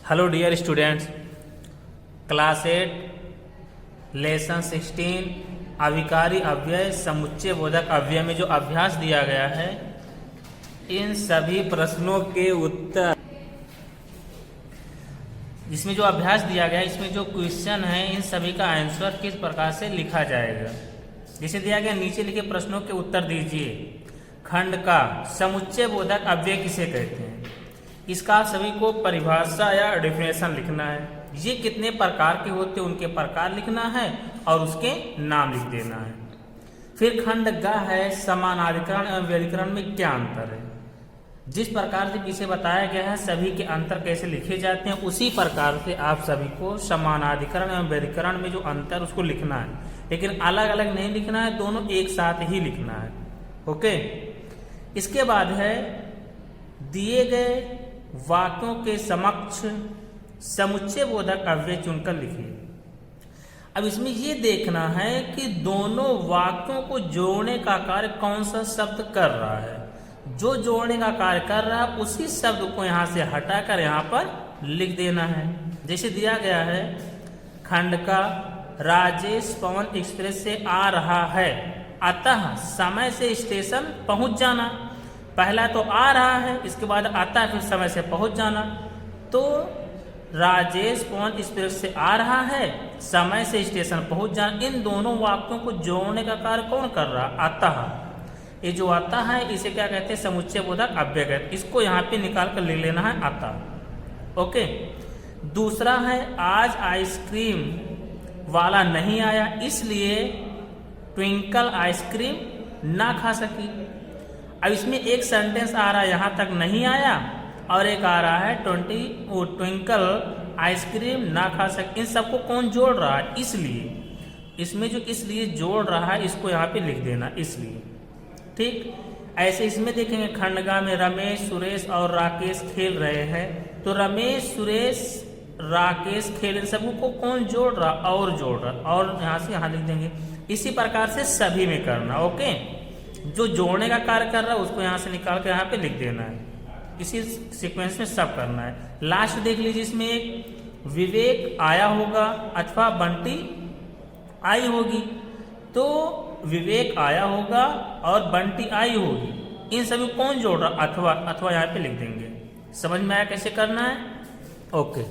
Hello dear students, class 8 lesson 16 अविकारी अव्यय समुच्चय बोधक अव्यय में जो अभ्यास दिया गया है, इन सभी प्रश्नों के उत्तर, इसमें जो अभ्यास दिया गया है, इसमें जो क्वेश्चन है, इन सभी का आंसर किस प्रकार से लिखा जाएगा। जिसे दिया गया नीचे लिखे प्रश्नों के उत्तर दीजिए। खंड का समुच्चय बोधक अव्यय किसे कहते हैं, इसका सभी को परिभाषा या डेफिनेशन लिखना है। ये कितने प्रकार के होते हैं उनके प्रकार लिखना है और उसके नाम लिख देना है। फिर खंड ग है समानाधिकरण एवं व्यधिकरण में क्या अंतर है। जिस प्रकार से पीछे बताया गया है सभी के अंतर कैसे लिखे जाते हैं, उसी प्रकार से आप सभी को समानाधिकरण एवं व्यधिकरण में जो अंतर उसको लिखना है, लेकिन अलग अलग नहीं लिखना है, दोनों एक साथ ही लिखना है। ओके। इसके बाद है दिए गए वाक्यों के समक्ष समुच्चय बोधक अव्यय चुनकर लिखिए। अब इसमें यह देखना है कि दोनों वाक्यों को जोड़ने का कार्य कौन सा शब्द कर रहा है। जो जोड़ने का कार्य कर रहा है उसी शब्द को यहां से हटाकर यहां पर लिख देना है। जैसे दिया गया है खंड का राजेश पवन एक्सप्रेस से आ रहा है, अतः समय से स्टेशन पहुंच जाना। पहला तो आ रहा है, इसके बाद आता है, फिर समय से पहुंच जाना। तो राजेश पवन एक्सप्रेस से आ रहा है, समय से स्टेशन पहुंच जाना, इन दोनों वाक्यों को जोड़ने का कार्य कौन कर रहा है, अतः। ये जो आता है इसे क्या कहते हैं, समुच्चय बोधक अव्यय कहते हैं। इसको यहाँ पे निकाल कर लिख लेना है, अतः। ओके। दूसरा है आज आइसक्रीम वाला नहीं आया, इसलिए ट्विंकल आइसक्रीम ना खा सकी। अब इसमें एक सेंटेंस आ रहा है यहां तक नहीं आया, और एक आ रहा है ट्विंकल आइसक्रीम ना खा सके। इन सबको कौन जोड़ रहा है, इसलिए। इसमें जो इसलिए जोड़ रहा है इसको यहाँ पे लिख देना, इसलिए। ठीक। ऐसे इसमें देखेंगे खंडगा में रमेश सुरेश और राकेश खेल रहे हैं, तो रमेश सुरेश राकेश खेल, इन सबको कौन जोड़ रहा, और जोड़ रहा, और यहाँ से यहाँ लिख देंगे। इसी प्रकार से सभी में करना। ओके। जो जोड़ने का कार्य कर रहा है उसको यहाँ से निकाल कर यहाँ पे लिख देना है। इसी सीक्वेंस में सब करना है। लास्ट देख लीजिए, इसमें एक विवेक आया होगा अथवा बंटी आई होगी। तो विवेक आया होगा और बंटी आई होगी, इन सभी कौन जोड़ रहा, अथवा। अथवा यहाँ पे लिख देंगे। समझ में आया कैसे करना है। ओके।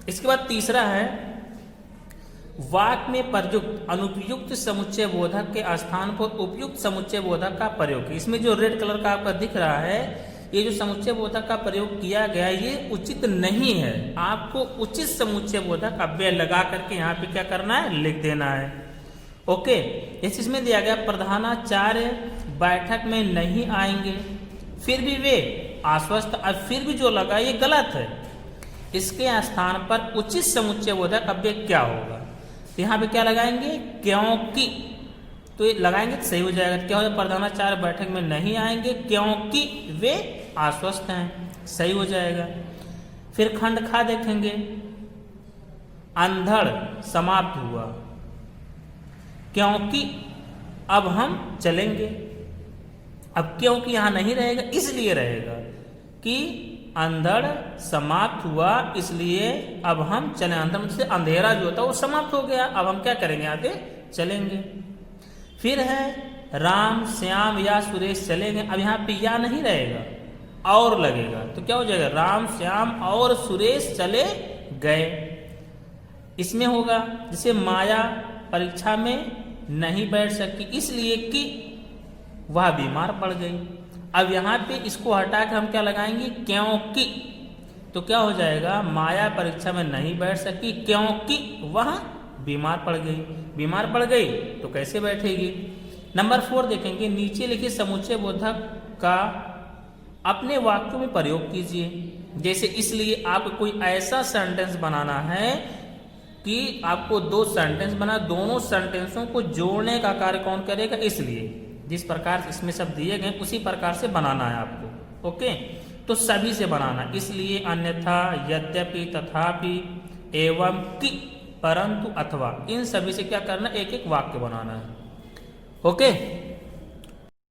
इसके बाद तीसरा है वाक्य में प्रयुक्त अनुपयुक्त समुच्चय बोधक के स्थान पर उपयुक्त समुच्चय बोधक का प्रयोग। इसमें जो रेड कलर का आपका दिख रहा है, ये जो समुच्चय बोधक का प्रयोग किया गया है ये उचित नहीं है। आपको उचित समुच्चय बोधक अव्यय लगा करके यहाँ पे क्या करना है, लिख देना है। ओके। इस इसमें दिया गया प्रधानाचार्य बैठक में नहीं आएंगे, फिर भी वे आश्वस्त। अब फिर भी जो लगा ये गलत है। इसके स्थान पर उचित समुच्चय बोधक अव्यय क्या होगा, यहाँ पे क्या लगाएंगे, क्योंकि। तो ये लगाएंगे तो सही हो जाएगा। क्या हो जाएगा, प्रधानाचार्य बैठक में नहीं आएंगे क्योंकि वे आश्वस्त हैं, सही हो जाएगा। फिर खंड खा देखेंगे अंधड़ समाप्त हुआ क्योंकि अब हम चलेंगे। अब क्योंकि यहां नहीं रहेगा, इसलिए रहेगा कि अंधड़ समाप्त हुआ इसलिए अब हम चलें। अंधड़ से अंधेरा जो होता है वो समाप्त हो गया, अब हम क्या करेंगे, आगे चलेंगे। फिर है राम श्याम या सुरेश चलेंगे। अब यहाँ पे या नहीं रहेगा, और लगेगा, तो क्या हो जाएगा, राम श्याम और सुरेश चले गए। इसमें होगा जैसे माया परीक्षा में नहीं बैठ सकी इसलिए कि वह बीमार पड़ गई। अब यहाँ पे इसको हटाकर हम क्या लगाएंगे, क्योंकि। तो क्या हो जाएगा, माया परीक्षा में नहीं बैठ सकी क्योंकि वह बीमार पड़ गई। बीमार पड़ गई तो कैसे बैठेगी। नंबर 4 देखेंगे नीचे लिखे समुच्चय बोधक का अपने वाक्यों में प्रयोग कीजिए। जैसे इसलिए आपको कोई ऐसा सेंटेंस बनाना है कि आपको 2 सेंटेंस बना, दोनों सेंटेंसों को जोड़ने का कार्य कौन करेगा, इसलिए। जिस प्रकार इसमें सब दिए गए उसी प्रकार से बनाना है आपको। ओके। तो सभी से बनाना, इसलिए अन्यथा यद्यपि तथापि एवं कि परंतु अथवा, इन सभी से क्या करना, एक एक वाक्य बनाना है। ओके।